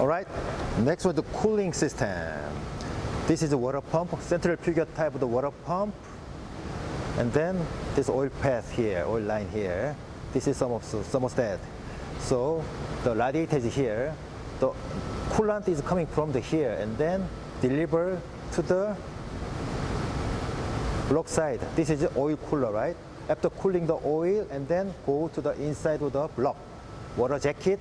Alright, next one, the cooling system. This is a water pump, central figure type of the water pump. And then this oil path here, oil line here. This is some of the thermostat. So the radiator is here. The coolant is coming from the here and then deliver to the block side. This is the oil cooler, right? After cooling the oil and then go to the inside of the block, water jacket,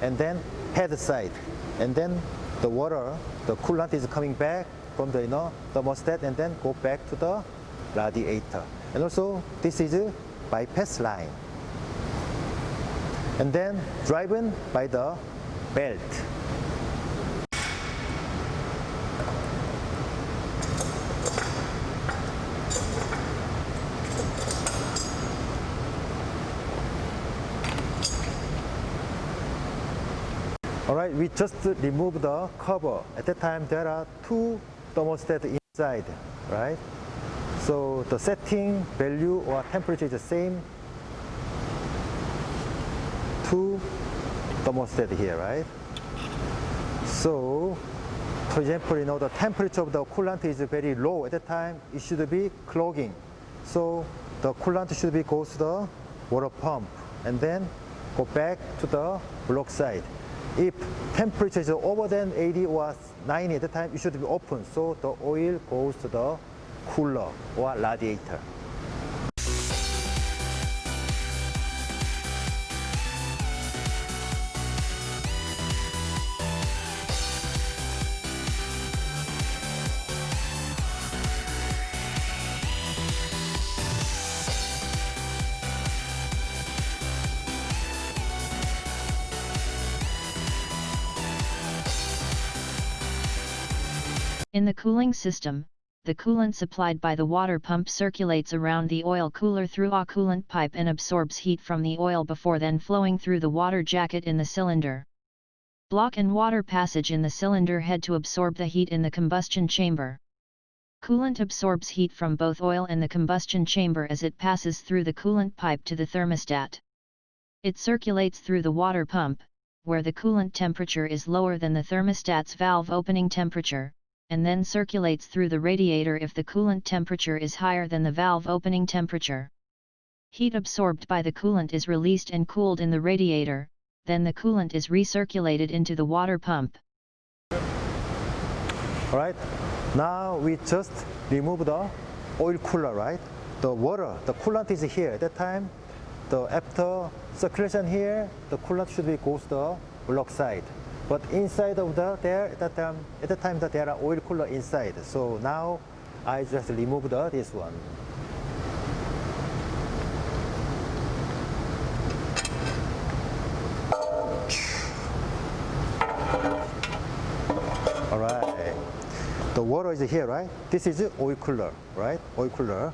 and then head side. And then the water, the coolant is coming back from the thermostat and then go back to the radiator. And also this is a bypass line. And then driven by the belt. Alright, we just removed the cover. At that time there are two thermostats inside, right? So the setting value or temperature is the same. Two thermostat here, right? So, for example, the temperature of the coolant is very low. At that time, it should be clogging. So the coolant should be goes to the water pump and then go back to the block side. If temperature is over than 80 or 90 at the time, it should be open. So the oil goes to the cooler or radiator. In the cooling system, the coolant supplied by the water pump circulates around the oil cooler through a coolant pipe and absorbs heat from the oil before then flowing through the water jacket in the cylinder. Block and water passage in the cylinder head to absorb the heat in the combustion chamber. Coolant absorbs heat from both oil and the combustion chamber as it passes through the coolant pipe to the thermostat. It circulates through the water pump, where the coolant temperature is lower than the thermostat's valve opening temperature, and then circulates through the radiator if the coolant temperature is higher than the valve opening temperature. Heat absorbed by the coolant is released and cooled in the radiator, then the coolant is recirculated into the water pump. Alright, now we just remove the oil cooler, right? The water, the coolant is here. At that time, after circulation here, the coolant should be goes to the block side. But inside of at the time that there are oil cooler inside. So now I just remove this one. All right. The water is here, right? This is oil cooler, right? Oil cooler.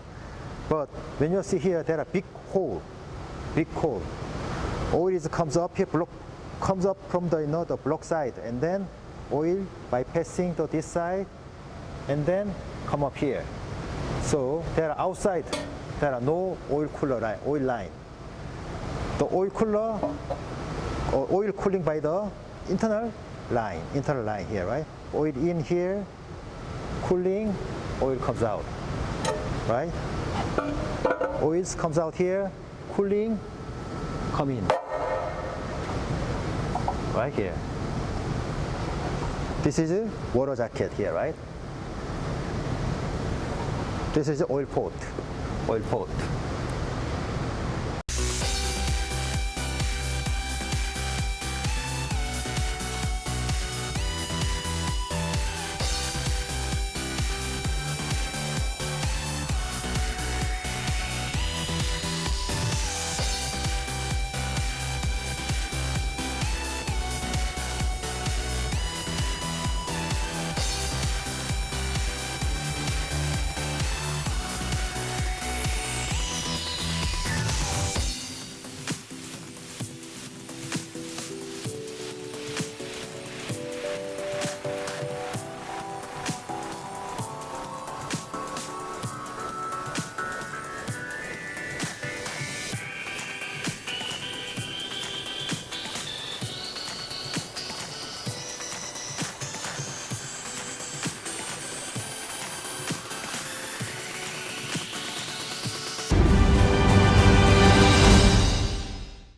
But when you see here, there are big hole. Oil comes up here, comes up from the block side, and then oil bypassing to this side, and then come up here. So there are outside, there are no oil cooler line, oil line. The oil cooler, or oil cooling by the internal line here, right? Oil in here, cooling, oil comes out, right? Oil comes out here, cooling, come in. Right here. This is a water jacket here, right? This is the oil port.